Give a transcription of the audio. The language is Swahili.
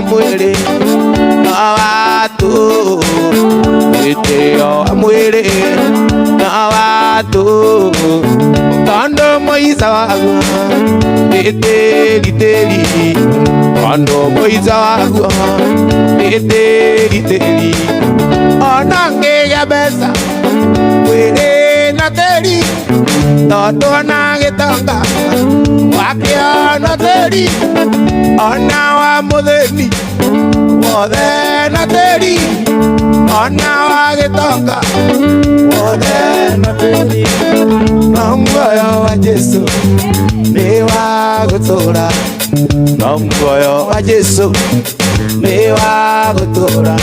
mwere na watu iteo mwere na watu kando moiza wangu iteli kando moiza wangu iteli onange ya besa mwere na teli todo na getonga wakio na teli ona wa modeni wode na teli ona wa getonga wode na teli Namgoyo wa Jesu ni wa gutura Namgoyo wa Jesu ni wa gutura